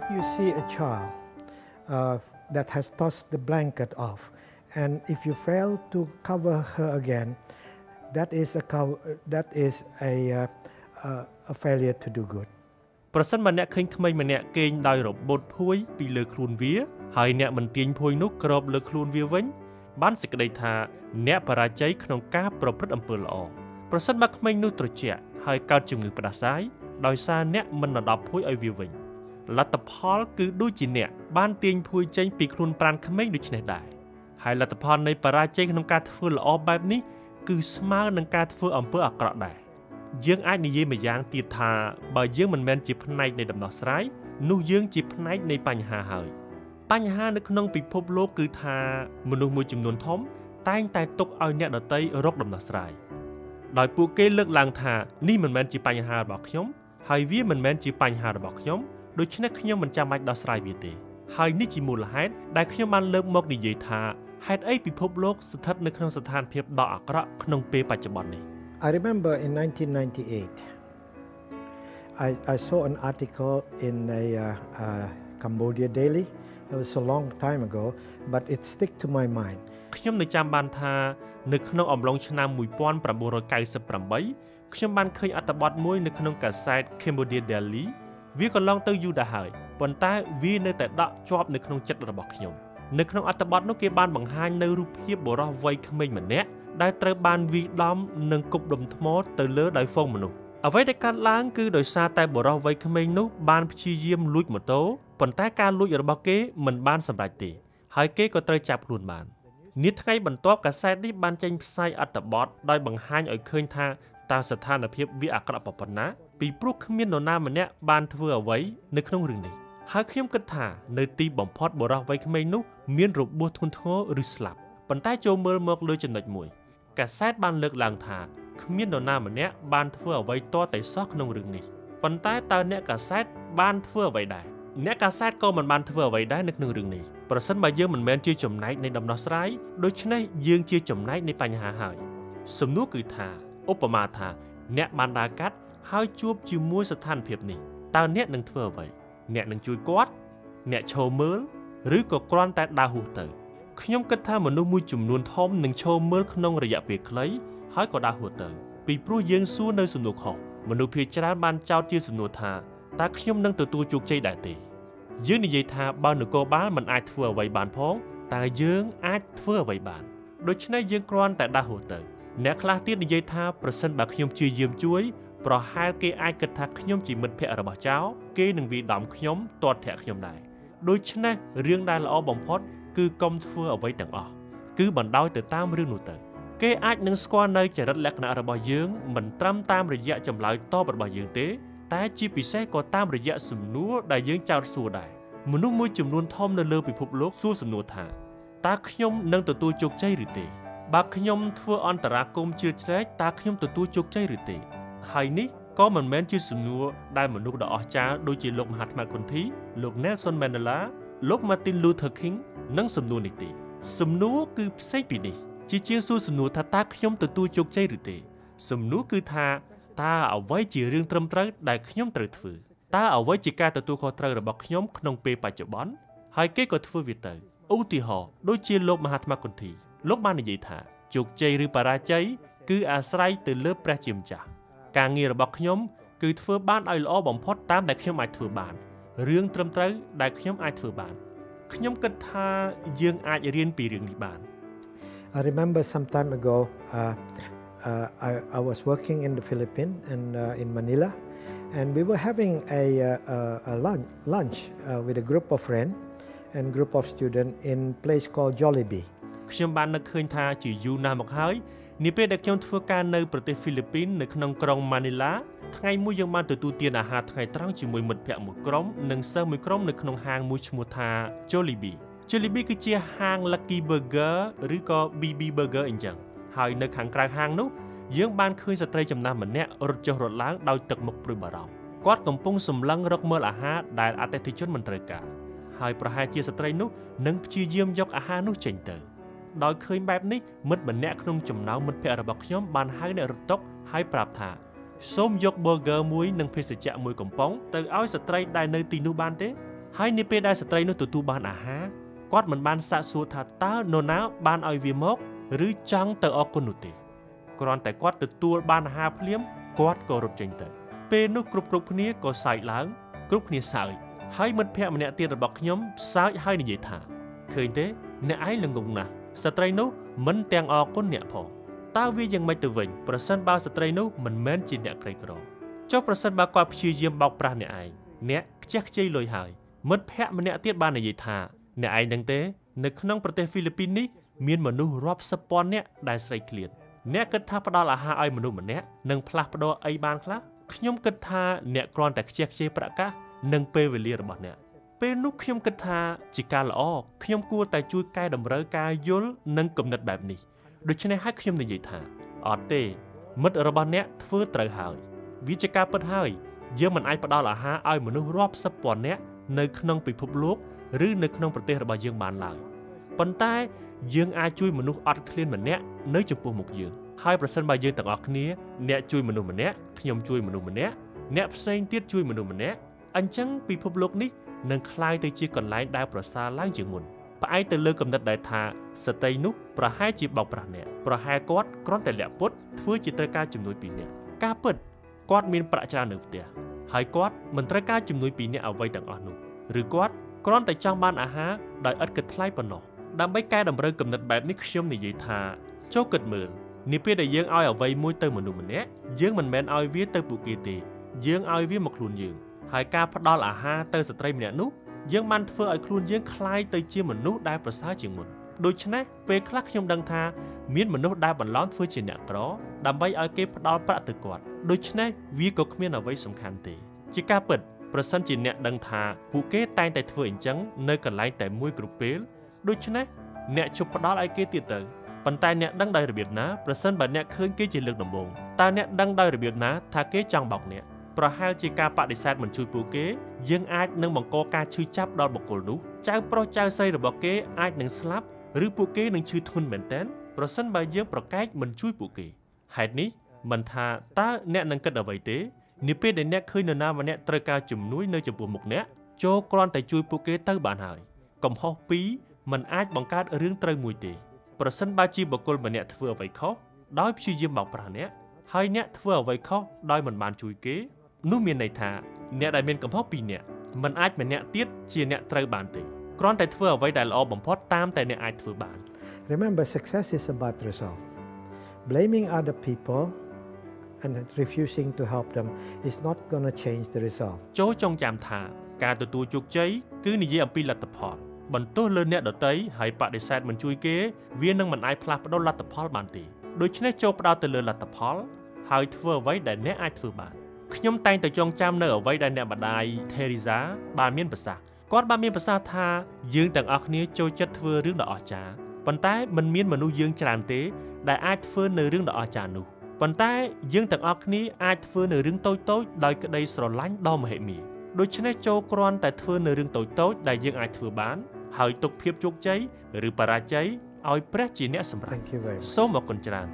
if you see a child that has tossed the blanket off, and if you fail to cover her again, that is a failure to do good. ប្រសិនបើអ្នកឃើញក្មេងម្នាក់គេងដោយរបូតភួយពីលើខ្លួនវាហើយអ្នកមិនទាញភួយនោះគ្របលើខ្លួនវាវិញបានសេចក្តីថាអ្នកបរាជ័យក្នុងការប្រព្រឹត្តអំពើល្អប្រសិនបើក្មេងនោះត្រជាក់ហើយកើតជំងឺផ្ដាសាយដោយសារអ្នកមិនដណ្ដប់ភួយឲ្យវាវិញលទ្ធផលគឺដូចជាអ្នកបានទាញភួយចេញពីខ្លួនប្រាណក្មេងដូចនេះដែរហើយលទ្ធផលនៃបរាជ័យក្នុងការធ្វើល្អបែបនេះគឺស្មើនឹងការធ្វើអំពើអាក្រក់ដែរយើងអាចនិយាយម្យ៉ាងទៀតថាបើយើងមិនមែនជាផ្នែកនៃដំណោះស្រាយនោះយើងជាផ្នែកនៃបញ្ហាហើយបញ្ហានៅក្នុងពិភពលោកគឺថាមនុស្សមួយចំនួនធំតែងតែទុកឲ្យអ្នកដទៃរកដំណោះស្រាយដោយពួកគេលើកឡើងថានេះមិនមែនជាបញ្ហារបស់ខ្ញុំហើយវាមិនមែនជាបញ្ហារបស់ខ្ញុំដូច្នេះខ្ញុំមិនចាំបាច់ដោះស្រាយវាទេហើយនេះជាមូលហេតុដែលខ្ញុំបានលើកមកនិយាយថាហេតុអីពិភពលោកស្ថិតនៅក្នុងស្ថានភាពដ៏អាក្រក់ក្នុងពេលបច្ចុប្បន្ននេះI remember in 1998, I saw an article in a Cambodia Daily. It was a long time ago, but it stuck to my mind. ខ្ញុំនៅចាំបានថានៅក្នុងអំឡុងឆ្នាំ1998ខ្ញុំបានឃើញអត្ថបទមួយនៅក្នុងកាសែត Cambodia Daily វាកន្លងទៅយូរដែរហើយប៉ុន្តែវានៅតែដក់ជាប់នៅក្នុងចិត្តរបស់ខ្ញុំនៅក្នុងអត្ថបទនោះគេបានបង្ហាញនៅរូបភាពបុរសវ័យក្មេងម្នាក់ដែលត្រូវបានវាយដំនិងគប់ដុំថ្មទៅលើដោយហ្វូងមនុស្សអ្វីដែលកើតឡើងគឺដោយសារតែបុរសវ័យក្មេងនោះបានព្យាយាមលួចម៉ូតូប៉ុន្តែការលួចរបស់គេមិនបានសម្រេចទេហើយគេក៏ត្រូវចាប់ខ្លួនបាននាថ្ងៃបន្ទាប់កាសែតនេះបានចេញផ្សាយអត្ថបទដោយបង្ហាញឲ្យឃើញថាតើស្ថានភាពវាអាក្រក់ប៉ុណ្ណាពីព្រោះគ្មាននរណាម្នាក់បានធ្វើអ្វីនៅក្នុងរឿងនេះហើយខ្ញុំគិតថានៅទីបំផុតបុរសវ័យក្មេងនោះមានរបួសធ្ងន់ធ្ងរឬស្លាប់ប៉ុន្តែចូលមើលមកលើចំណុចមួយកាសែតបានលើកឡើងថាគ្មាននរណាម្នាក់បានធ្វើអ្វីទាល់តែសោះក្នុងរឿងនេះប៉ុន្តែតើអ្នកកាសែតបានធ្វើអ្វីដែរអ្នកកាសែតក៏មិនបានធ្វើអ្វីដែរនៅក្នុងរឿងនេះប្រសិនបើយើងមិនមែនជាចំណែកនៃដំណោះស្រាយដូច្នេះយើងជាចំណែកនៃបញ្ហាហើយសំណួរគឺថាឧបមាថាអ្នកបានដើរកាត់ហើយជួបជាមួយស្ថានភាពនេះតើអ្នកនឹងធ្វើអ្វីអ្នកនឹងជួយគាត់អ្នកឈរមើលឬក៏គ្រាន់តែដើរហួសទៅខ្ញុំគិតថាមនុស្សមួយចំនួនធំនឹងឈរមើលក្នុងរយៈពេលខ្លីហើយក៏ដើរហួសទៅពីព្រោះយើងសួរនៅសំណួរខុសមនុស្សភាគច្រើនបានចោទជាសំណួរថាតើខ្ញុំនឹងទទួលជោគជ័យដែរទេយើងនិយាយថាបើនគរបាលមិនអាចធ្វើអ្វីបានផងតើយើងអាចធ្វើអ្វីបានដូច្នេះយើងគ្រាន់តែដើរហួសទៅអ្នកខ្លះទៀតនិយាយថាប្រសិនបើខ្ញុំព្យាយាមជួយប្រហែលគេអាចគិតថាខ្ញុំជាមិត្តភក្តិរបស់ចៅគេនឹងវាយដំខ្ញុំទាត់ធាក់ខ្ញុំដែរដូច្នេះរឿងដែលល្អបំផុតគឺកុំធ្វើអ្វីទាំងអស់គឺបណ្ដោយទៅតាមរឿងនោះទៅគេអាចនឹងស្គាល់នៅចរិតលក្ខណៈរបស់យើងមិនត្រឹមតាមរយៈចម្លើយតបរបស់យើងទេតែជាពិសេសក៏តាមរយៈសំណួរដែលយើងចោទសួរដែរមនុស្សមួយចំនួនធំនៅលើពិភពលោកសួរសំណួរថាតើខ្ញុំនឹងទទួលជោគជ័យឬទេបើខ្ញុំធ្វើអន្តរាគមន៍ជ្រៀតជ្រែកតើខ្ញុំទទួលជោគជ័យឬទេហើយនេះក៏មិនមែនជាសំណួរដែលមនុស្សដ៏អស្ចារ្យដូចជាលោកមហាត្មាគន្ធីលោក Nelson Mandela លោក Martin Luther King និងសំណួរនេះទេសំណួរគឺផ្សេងពីនេះជាជាងសួរសំណួរថាតើខ្ញុំទទួលជោគជ័យឬទេសំណួរគឺថាតើអ្វីជារឿងត្រឹមត្រូវដែលខ្ញុំត្រូវធ្វើតើអ្វីជាការទទួលខុសត្រូវរបស់ខ្ញុំក្នុងពេលបច្ចុប្បន្នហើយគេក៏ធ្វើវាទៅឧទាហរណ៍ដូចជាលោកមហាត្មាគន្ធីលោកបាននិយាយថាជោគជ័យឬបរាជ័យគឺអាស្រ័យទៅលើព្រះជាម្ចាស់ការងាររបស់ខ្ញុំគឺធ្វើបានឲ្យល្អបំផុតតាមដែលខ្ញុំអាចធ្វើបានរឿងត្រឹមត្រូវដែលខ្ញុំអាចធ្វើបានខ្ញុំគិតថាយើងអាចរៀនពីរឿងនេះបាន I remember some time ago I was working in the Philippines and in Manila and we were having a lunch with a group of friends and group of students in a place called Jollibee ខ្ញុំបាននឹកឃើញថាជាយូរណាស់មកហើយនាពេលដែលខ្ញុំធ្វើការនៅប្រទេសហ្វីលីពីននៅក្នុងក្រុងម៉ានីឡាថ្ងៃមួយយើងបានទទួលទានអាហារថ្ងៃត្រង់ជាមួយមិត្តភក្តិមួយក្រុមនិងសិស្សមួយក្រុមនៅក្នុងហាងមួយឈ្មោះថា Jollibee គឺជាហាង Lucky Burger ឬក៏ BB Burger អញ្ចឹងហើយនៅខាងក្រៅហាងនោះយើងបានឃើញស្ត្រីចំណាស់ម្នាក់រត់ចុះរត់ឡើងដោយទឹកមុខព្រួយបារម្ភគាត់កំពុងសម្លឹងរកមើលអាហារដែលអតិថិជនមិនត្រូវការហើយប្រហែលជាស្ត្រីនោះនឹងព្យាយាមយកអាហារនោះចេញទៅដោយឃើញបែបនេះមិត្តម្នាក់ក្នុងចំណោមមិត្តភក្តិរបស់ខ្ញុំបានហៅអ្នករត់តុហើយប្រាប់ថាសូមយក burger មួយនិងភេសជ្ជៈមួយកំប៉ុងទៅឲ្យស្ត្រីដែលនៅទីនោះបានទេ ហើយនាពេលដែលស្ត្រីនោះទទួលបានអាហារគាត់មិនបានសាកសួរថាតើនរណាបានឲ្យវាមកឬចង់ទៅអរគុណនោះទេគ្រាន់តែគាត់ទទួលបានអាហារភ្លាមគាត់ក៏រត់ចេញទៅពេលនោះគ្រប់គ្នាក៏សើចឡើងគ្រប់គ្នាសើចហើយមិត្តភក្តិម្នាក់ទៀតរបស់ខ្ញុំសើចហើយនិយាយថាឃើញទេអ្នកឯងល្ងងណាស់ស្ត្រីនោះមិនទាំងអរគុណអ្នកផងតើវាយ៉ាងម៉េចទៅវិញប្រសិនបើស្ត្រីនោះមិនមែនជាអ្នកក្រីក្រចុះប្រសិនបើគាត់ព្យាយាមបោកប្រាស់អ្នកឯងអ្នកខ្ជះខ្ជាយលុយហើយមិត្តភក្តិម្នាក់ទៀតបាននិយាយថាអ្នកឯងដឹងទេនៅក្នុងប្រទេសហ្វីលីពីននេះមានមនុស្សរាប់សិបពាន់នាក់ដែលស្រេកឃ្លានអ្នកគិតថាផ្ដល់អាហារឲ្យមនុស្សម្នាក់នឹងផ្លាស់ប្ដូរអីបានខ្លះខ្ញុំគិតថាអ្នកគ្រាន់តែខ្ជះខ្ជាយប្រកាសនិងពេលវេលារបស់អ្នកពេលនោះខ្ញុំគិតថាជាការល្អខ្ញុំគួរតែជួយកែតម្រូវការយល់និងគំនិតបែបនេះដូច្នេះហើយខ្ញុំនិយាយថាអត់ទេមិត្តរបស់អ្នកធ្វើត្រូវហើយវាជាការពិតហើយយើងមិនអាចផ្ដល់អាហារឲ្យមនុស្សរាប់សិបពាន់នាក់នៅក្នុងពិភពលោកឬនៅក្នុងប្រទេសរបស់យើងបានឡើយប៉ុន្តែយើងអាចជួយមនុស្សអត់ឃ្លានម្នាក់នៅចំពោះមុខយើងហើយប្រសិនបើយើងទាំងអស់គ្នាអ្នកជួយមនុស្សម្នាក់ខ្ញុំជួយមនុស្សម្នាក់អ្នកផ្សេងទៀតជួយមនុស្សម្នាក់អញ្ចឹងពិភពលោកនេះនឹងคล้ายទៅជាកន្លែងដែលប្រសើរឡើងជាងមុនផ្អែកទៅលើគំនិតដែលថាស្ត្រីនោះប្រហែលជាបោកប្រាស់អ្នកប្រហែលគាត់គ្រាន់តែលាក់ពុតធ្វើជាត្រូវការជំនួយពីអ្នកការពិតគាត់មានប្រាក់ច្រើននៅផ្ទះហើយគាត់មិនត្រូវការជំនួយពីអ្នកអ្វីទាំងអស់នោះឬគាត់គ្រាន់តែចង់បានអាហារដោយឥតគិតថ្លៃប៉ុណ្ណោះដើម្បីកែតម្រូវគំនិតបែបនេះខ្ញុំនិយាយថាចូលគិតមើលនាពេលដែលយើងឲ្យអ្វីមួយទៅមនុស្សម្នាក់យើងមិនមែនឲ្យវាទៅពួកគេទេយើងឲ្យវាមកខ្លួនយើងហើយការផ្ដល់អាហារទៅស្ត្រីម្នាក់នោះយើងបានធ្វើឲ្យខ្លួនយើងคล้ายទៅជាមនុស្សដែលប្រសើរជាងមុនដូច្នេះពេលខ្លះខ្ញុំដឹងថាមានមនុស្សដែលបន្លំធ្វើជាអ្នកក្រដើម្បីឲ្យគេផ្ដល់ប្រាក់ទៅគាត់ដូច្នេះវាក៏គ្មានអ្វីសំខាន់ទេជាការពិតប្រសិនជាអ្នកដឹងថាពួកគេតែងតែធ្វើអញ្ចឹងនៅកន្លែងតែមួយគ្រប់ពេលដូច្នេះអ្នកជប់ផ្ដល់ឲ្យគេទៀតទៅប៉ុន្តែអ្នកដឹងដោយរបៀបណាប្រសិនបើអ្នកឃើញគេជាលើកដំបូងតើអ្នកដឹងដោយរបៀបណាថាគេចង់បោកអ្នកប្រហែលជាការបដិសេធមិនជួយពួកគេយើងអាចនឹងបង្កការឈឺចាប់ដល់បុគ្គលនោះចៅប្រុសចៅស្រីរបស់គេអាចនឹងស្លាប់ឬពួកគេនឹងឈឺធ្ងន់មែនទែនប្រសិនបើយើងប្រកែកមិនជួយពួកគេហេតុនេះមិនថាតើអ្នកនឹងគិតអ្វីទេនាពេលដែលអ្នកឃើញនរណាម្នាក់ត្រូវការជំនួយនៅចំពោះមុខអ្នកចូលគ្រាន់តែជួយពួកគេទៅបានហើយកំហុសពីរមិនអាចបង្កើតរឿងត្រូវមួយទេប្រសិនបើជាបុគ្គលម្នាក់ធ្វើអ្វីខុសដោយព្យាយាមបោកប្រាស់អ្នកហើយអ្នកធ្វើអ្វីខុសដោយមិនបានជួយគេនោះមានន័យថាអ្នកដែលមានកំហុសពីរអ្នកមិនអាចម្នាក់ទៀតជាអ្នកត្រូវបានទេគ្រាន់តែធ្វើអ្វីដែលល្អបំផុតតាមតែអ្នកអាចធ្វើបាន Remember, success is about result. Blaming other people and refusing to help them is not going to change the result. ចូលចងចាំថាការទទួលជោគជ័យគឺនិយាយអំពីលទ្ធផលបន្ទោសលើអ្នកដទៃហើយបដិសេធមិនជួយគេវានឹងមិនអាចផ្លាស់ប្ដូរលទ្ធផលបានទេដូច្នេះចូលផ្ដោតទៅលើលទ្ធផលហើយធ្វើអ្វីដែលអ្នកអាចធ្វើបានខ្ញុំតែងតែចងចាំនៅអ្វីដែលអ្នកម្ដាយ Teresa បានមានប្រសាសន៍គាត់បានមានប្រសាសន៍ថាយើងទាំងអស់គ្នាចូលចិត្តធ្វើរឿងដ៏អស្ចារ្យប៉ុន្តែមិនមានមនុស្សយើងច្រើនទេដែលអាចធ្វើនៅរឿងដ៏អស្ចារ្យនោះប៉ុន្តែយើងទាំងអស់គ្នាអាចធ្វើនៅរឿងតូចៗដោយក្តីស្រឡាញ់ដ៏មហិមាដូច្នេះចូលគ្រាន់តែធ្វើនៅរឿងតូចៗដែលយើងអាចធ្វើបានហើយទុកភាពជោគជ័យឬបរាជ័យឲ្យព្រះជាអ្នកសម្រេចសូមអរគុណច្រើន